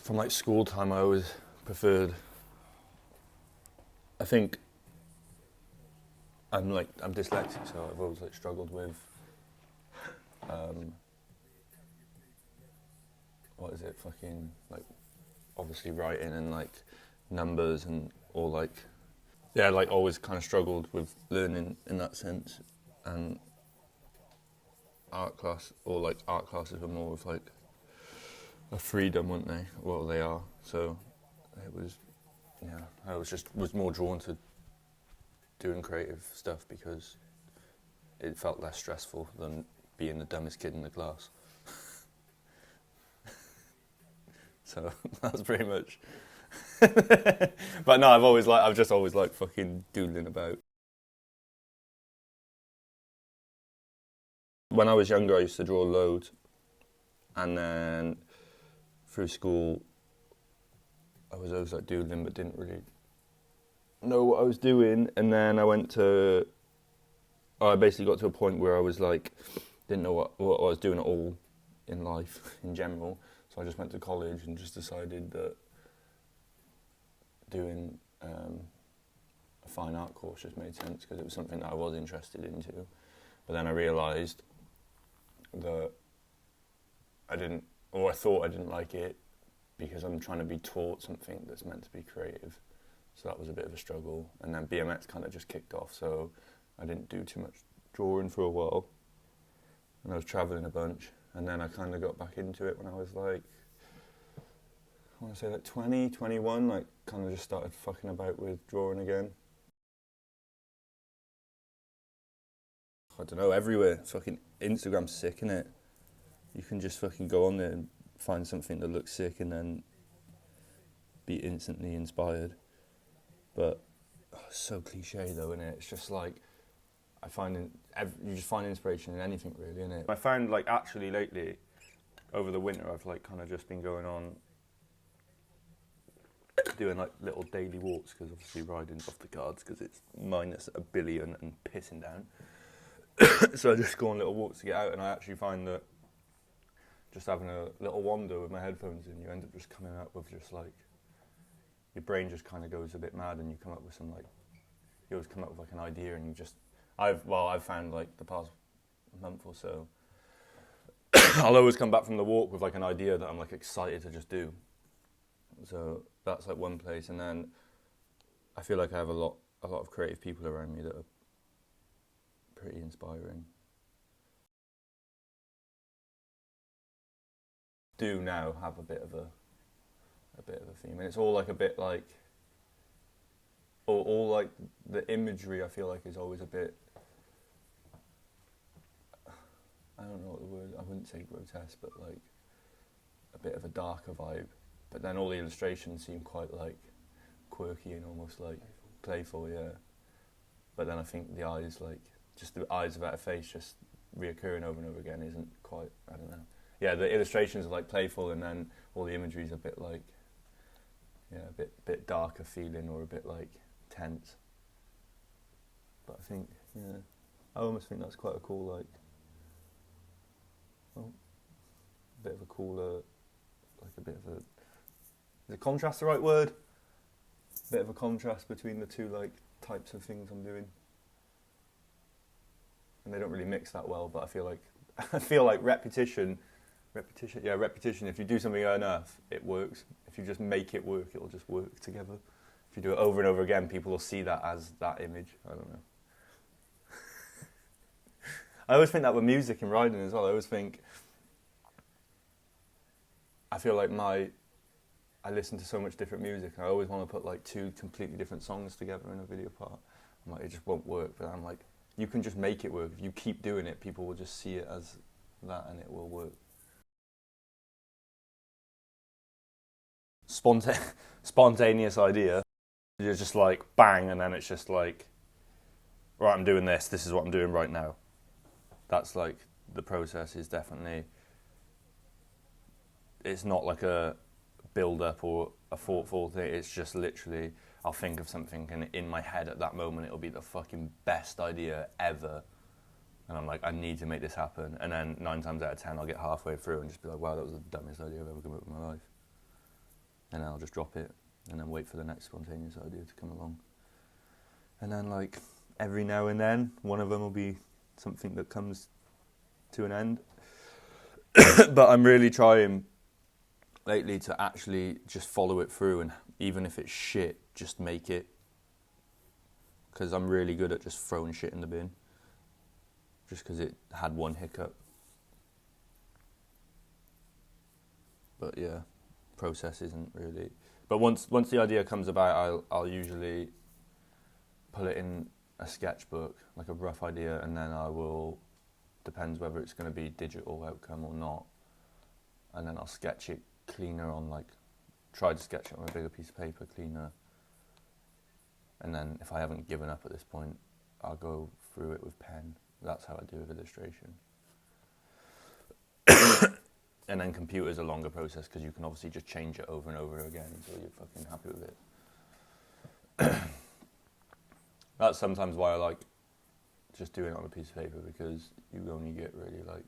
from like school time, I always preferred. I think I'm dyslexic, so I've always like struggled with what is it, fucking like obviously writing and like numbers and all like yeah, like always kind of struggled with learning in that sense. And art classes were more of like a freedom, weren't they? Well, they are. So it was, yeah, was more drawn to doing creative stuff because it felt less stressful than being the dumbest kid in the class. So that's pretty much. But no, I've just always liked fucking doodling about. When I was younger, I used to draw loads, and then through school, I was always like doodling, but didn't really know what I was doing. And then I basically got to a point where I was like, didn't know what I was doing at all in life in general. So I just went to college and just decided that doing a fine art course just made sense because it was something that I was interested into. But then I realised that I thought I didn't like it because I'm trying to be taught something that's meant to be creative. So that was a bit of a struggle. And then BMX kind of just kicked off, so I didn't do too much drawing for a while. And I was travelling a bunch. And then I kind of got back into it when I was like, I want to say like 20, 21, like kind of just started fucking about with drawing again. I don't know, everywhere. Fucking Instagram's sick, innit? You can just fucking go on there and find something that looks sick and then be instantly inspired. But it's so cliche though, innit? It's just like, you just find inspiration in anything really, innit? I found like actually lately, over the winter, I've like kind of just been going on doing like little daily walks because obviously riding's off the cards because it's minus a billion and pissing down. So I just go on little walks to get out, and I actually find that just having a little wander with my headphones in, you end up just coming up with just like, your brain just kind of goes a bit mad and you come up with some like, you always come up with like an idea and you just, I've found like the past month or so, I'll always come back from the walk with like an idea that I'm like excited to just do. So that's like one place, and then I feel like I have a lot of creative people around me that are pretty inspiring. Do now have a bit of a theme, and it's all like a bit like, all like the imagery. I feel like is always a bit. I don't know what the word. I wouldn't say grotesque, but like a bit of a darker vibe. But then all the illustrations seem quite like quirky and almost like playful, yeah. But then I think the eyes, like just the eyes without a face, just reoccurring over and over again, isn't quite. I don't know. Yeah, the illustrations are like playful, and then all the imagery is a bit like, yeah, a bit darker feeling or a bit like tense. But I think, yeah, I almost think that's quite a cool like, well, a bit of a cooler, like a bit of a. Is a contrast the right word? A bit of a contrast between the two like types of things I'm doing, and they don't really mix that well. But I feel like repetition. If you do something enough, it works. If you just make it work, it'll just work together. If you do it over and over again, people will see that as that image. I don't know. I always think that with music and writing as well. I feel like I listen to so much different music. I always want to put like two completely different songs together in a video part. I'm like, it just won't work. But I'm like, you can just make it work. If you keep doing it, people will just see it as that and it will work. Spontaneous idea. You're just like, bang, and then it's just like, right, I'm doing this. This is what I'm doing right now. That's like, the process is definitely, it's not like a build-up or a thoughtful thing. It's just literally, I'll think of something and in my head at that moment it'll be the fucking best idea ever. And I'm like, I need to make this happen. And then 9 times out of 10 I'll get halfway through and just be like, wow, that was the dumbest idea I've ever come up with in my life. and then I'll just drop it, and then wait for the next spontaneous idea to come along. And then like every now and then, one of them will be something that comes to an end. But I'm really trying lately to actually just follow it through, and even if it's shit, just make it. Because I'm really good at just throwing shit in the bin, just because it had one hiccup. But yeah, process isn't really. But once the idea comes about, I'll usually put it in a sketchbook, like a rough idea, and then I will, depends whether it's going to be digital outcome or not, and then I'll sketch it cleaner on, like, try to sketch it on a bigger piece of paper cleaner, and then if I haven't given up at this point, I'll go through it with pen. That's how I do with illustration. And then computer's a longer process, because you can obviously just change it over and over again until you're fucking happy with it. That's sometimes why I like just doing it on a piece of paper, because you only get really like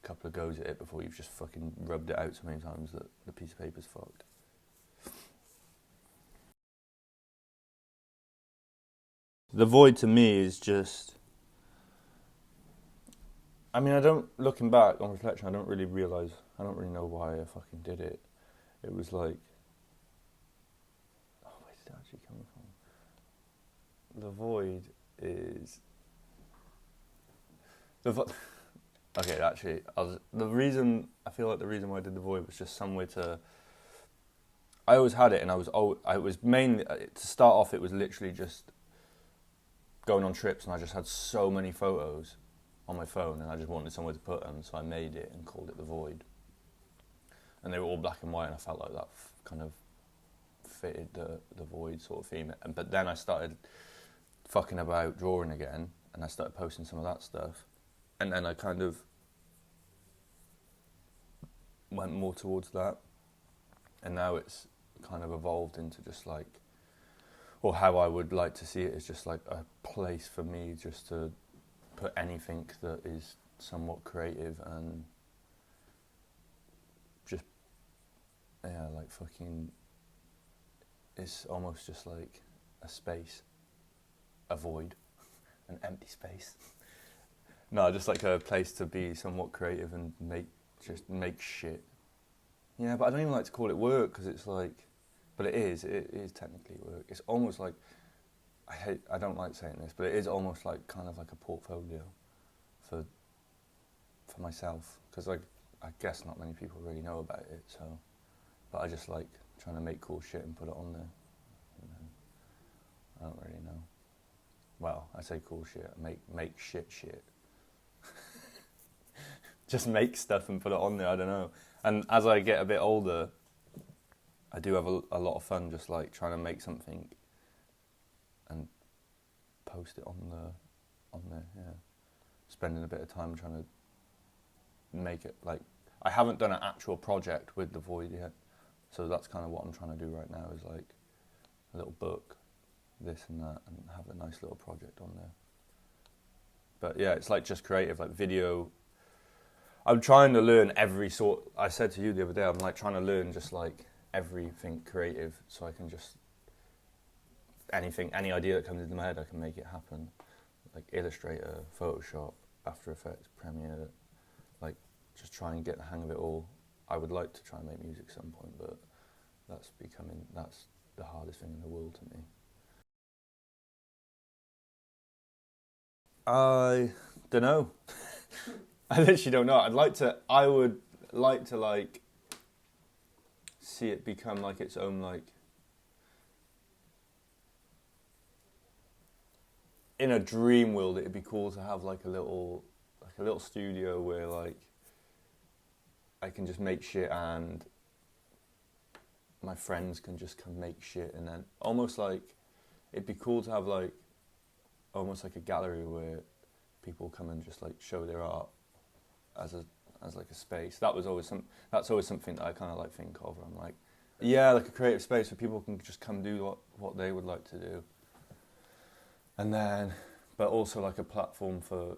a couple of goes at it before you've just fucking rubbed it out so many times that the piece of paper's fucked. The void to me is just, I mean, looking back on reflection, I don't really know why I fucking did it. It was like, oh, where did it actually come from? The void is, okay, actually, I feel like the reason why I did the void was just somewhere to, I always had it, and I was mainly, to start off, it was literally just going on trips, and I just had so many photos on my phone, and I just wanted somewhere to put them, so I made it and called it the void. And they were all black and white, and I felt like that kind of fitted the void sort of theme. But then I started fucking about drawing again, and I started posting some of that stuff, and then I kind of went more towards that, and now it's kind of evolved into just like, or how I would like to see it is just like a place for me just to put anything that is somewhat creative, and just, yeah, like fucking, it's almost just like a space, a void, an empty space. No, just like a place to be somewhat creative and make shit. Yeah, but I don't even like to call it work, because it's like, but it is technically work. It's almost like, I don't like saying this, but it is almost like kind of like a portfolio for myself, because like, I guess not many people really know about it, so, but I just like trying to make cool shit and put it on there. And then, I don't really know. Well, I say cool shit, make shit. Just make stuff and put it on there, I don't know. And as I get a bit older, I do have a lot of fun just like trying to make something and post it on there, yeah. Spending a bit of time trying to make it, like, I haven't done an actual project with the void yet, so that's kind of what I'm trying to do right now, is like a little book, this and that, and have a nice little project on there. But yeah, it's like just creative, like video. I'm trying to learn every sort, I said to you the other day, I'm like trying to learn just like everything creative, so I can just, any idea that comes into my head, I can make it happen. Like Illustrator, Photoshop, After Effects, Premiere, like just try and get the hang of it all. I would like to try and make music at some point, but that's the hardest thing in the world to me. I don't know. I literally don't know. I would like to like see it become like its own, like, in a dream world, it'd be cool to have like a little studio where like I can just make shit, and my friends can just come make shit, and then almost like it'd be cool to have like almost like a gallery where people come and just like show their art as like a space. That's always something that I kind of like think of. I'm like, yeah, like a creative space where people can just come do what they would like to do. And then, but also like a platform for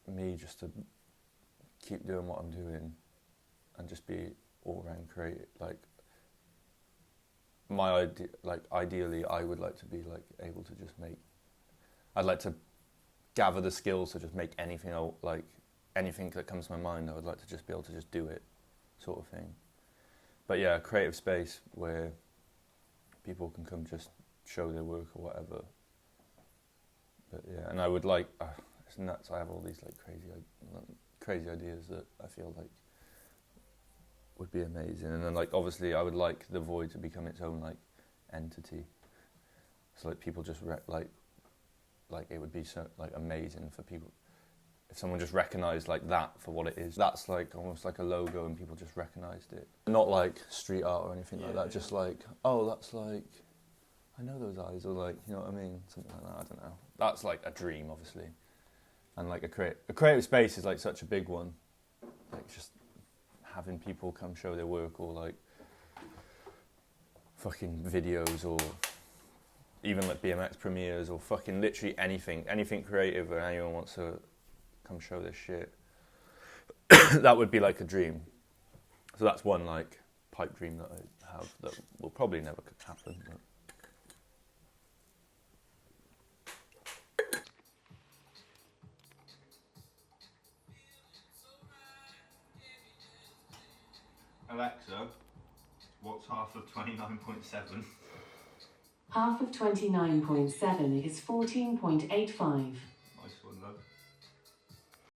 me just to keep doing what I'm doing and just be all around creative, like ideally, I would like to be like able to just make. I'd like to gather the skills to just make anything like anything that comes to my mind. I would like to just be able to just do it, sort of thing. But yeah, a creative space where people can come just show their work or whatever. But yeah, and I would like. It's nuts. I have all these like crazy ideas that I feel like would be amazing. And then like obviously I would like the void to become its own like entity. So like people just like it would be so like amazing for people if someone just recognised like that for what it is. That's like almost like a logo and people just recognised it. Not like street art or anything like that. Yeah. Just like, oh, that's like, I know those eyes, or like, you know what I mean? Something like that. I don't know. That's like a dream, obviously. And like a creative space is like such a big one. Like just having people come show their work, or like fucking videos, or even like BMX premieres, or fucking literally anything creative where anyone wants to come show their shit. That would be like a dream. So that's one like pipe dream that I have that will probably never happen. But. Alexa, what's half of 29.7? Half of 29.7 is 14.85.